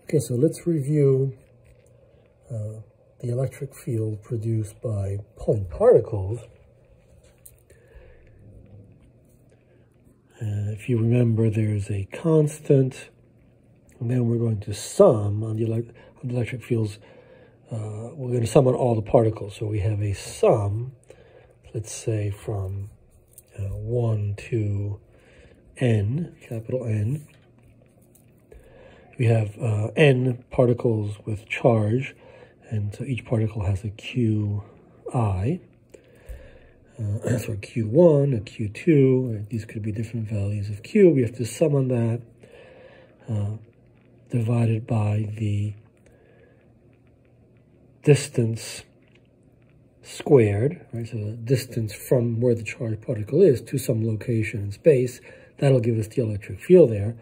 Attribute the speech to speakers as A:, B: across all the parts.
A: Okay, so let's review the electric field produced by point particles. If you remember, there's a constant, and then we're going to sum on the electric fields. We're going to sum on all the particles. So we have a sum, let's say from 1 to n, capital N. We have n particles with charge, and so each particle has a qi. So a q1, a q2, these could be different values of q. We have to sum on that, divided by the distance squared, right? So the distance from where the charged particle is to some location in space. That'll give us the electric field there.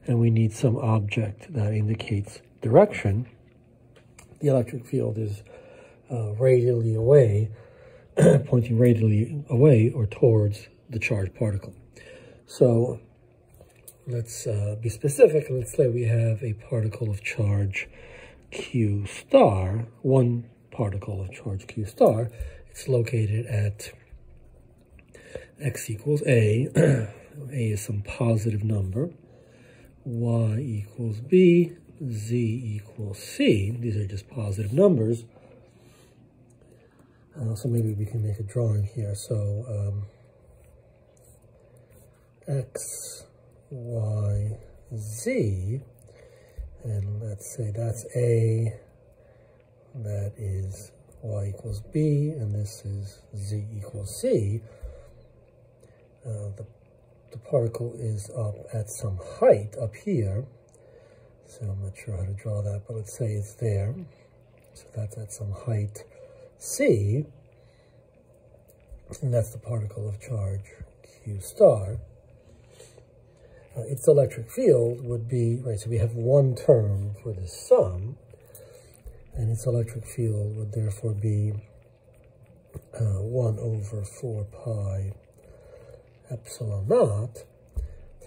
A: And we need some object that indicates direction. The electric field is radially away, pointing radially away or towards the charged particle. So let's be specific. Let's say we have a particle of charge q star, one particle of charge q star. It's located at x equals a. A is some positive number. Y equals b, z equals c. These are just positive numbers. So maybe we can make a drawing here. So x, y, z, and let's say that's a, that is y equals b, and this is z equals c. The particle is up at some height up here, so I'm not sure how to draw that, but let's say it's there. So that's at some height c, and that's the particle of charge q star. Its electric field would be, right, so we have one term for this sum, and its electric field would therefore be 1 over 4 pi epsilon naught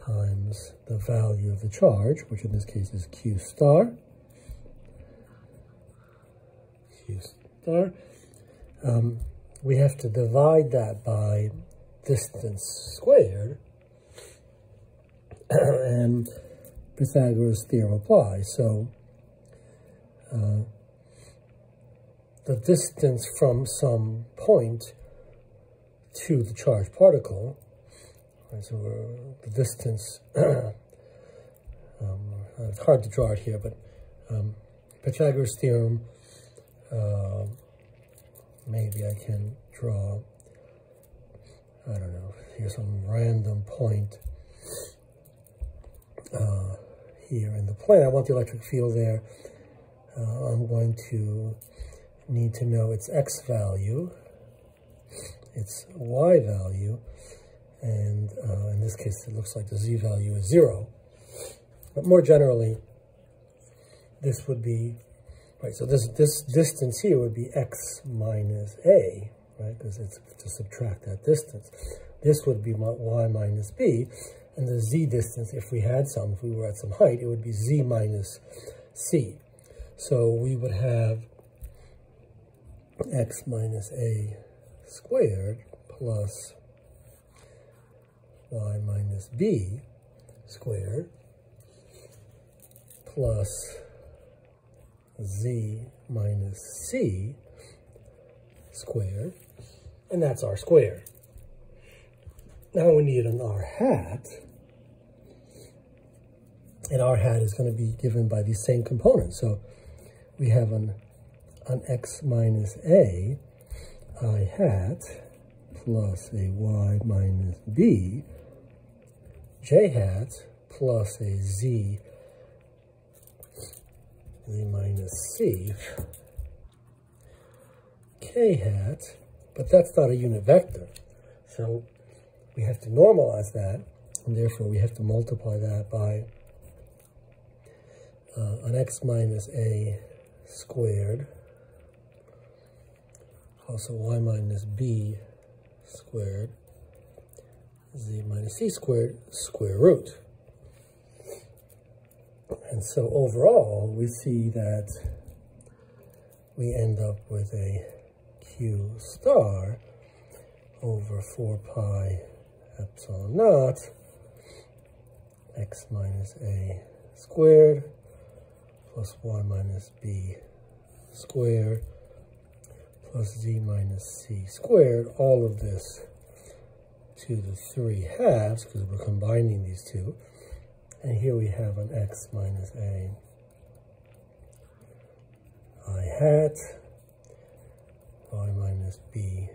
A: times the value of the charge, which in this case is q star. We have to divide that by distance squared, and Pythagoras' theorem applies. So the distance from some point to the charged particle, right, so the distance, it's hard to draw it here, but Pythagoras' theorem, maybe I can draw, I don't know, here's some random point here in the plane. I want the electric field there. I'm going to need to know its x value, its y value, and in this case it looks like the z value is 0. But more generally, this would be, right, so this distance here would be x minus a, right, because it's to subtract that distance. This would be y minus b, and the z distance, if we had some, if we were at some height, it would be z minus c. So we would have x minus a squared plus y minus b squared plus z minus c squared, and that's r squared. Now we need an r hat, and r hat is going to be given by these same components. So we have an x minus a I hat plus a y minus b j hat plus a z minus c k hat, but that's not a unit vector. So we have to normalize that, and therefore we have to multiply that by an x minus a squared plus a y minus b squared z minus c squared square root. And so overall, we see that we end up with a Q star over 4 pi epsilon naught x minus a squared plus y minus b squared plus z minus c squared, all of this to the 3 halves, because we're combining these two. And here we have an x minus a I hat, y minus b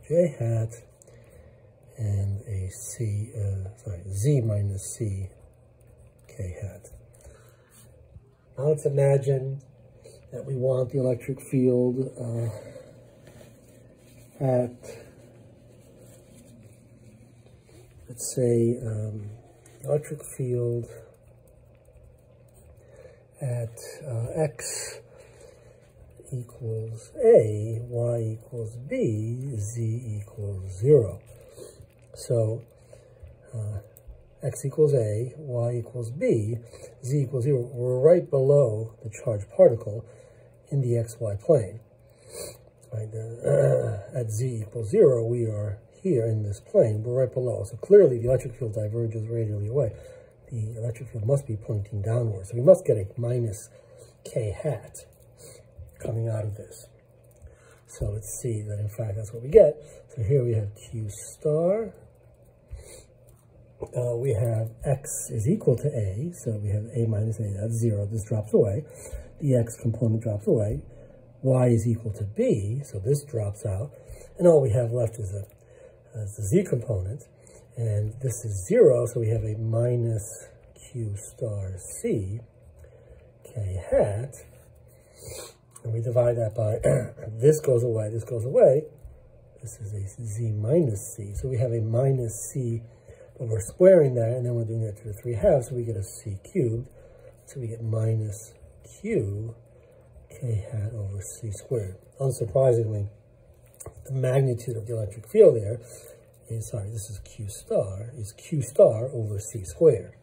A: j hat, and a z minus c k hat. Now let's imagine that we want the electric field at, let's say, electric field at x equals a, y equals b, z equals 0. So x equals a, y equals b, z equals 0. We're right below the charged particle in the xy plane. Right, at z equals 0, we are here in this plane. We're right below. So clearly the electric field diverges radially away. The electric field must be pointing downwards. So we must get a minus k hat coming out of this. So let's see that in fact that's what we get. So here we have Q star. We have x is equal to a, so we have a minus a, that's 0. This drops away. The x component drops away. Y is equal to b, so this drops out. And all we have left is the z component. And this is 0, so we have a minus Q star c k hat. And we divide that by, this goes away, this goes away. This is a z minus c. So we have a minus c, but we're squaring that, and then we're doing that to the 3 halves, so we get a c cubed. So we get minus q k hat over c squared. Unsurprisingly, the magnitude of the electric field there is, this is q star over c squared.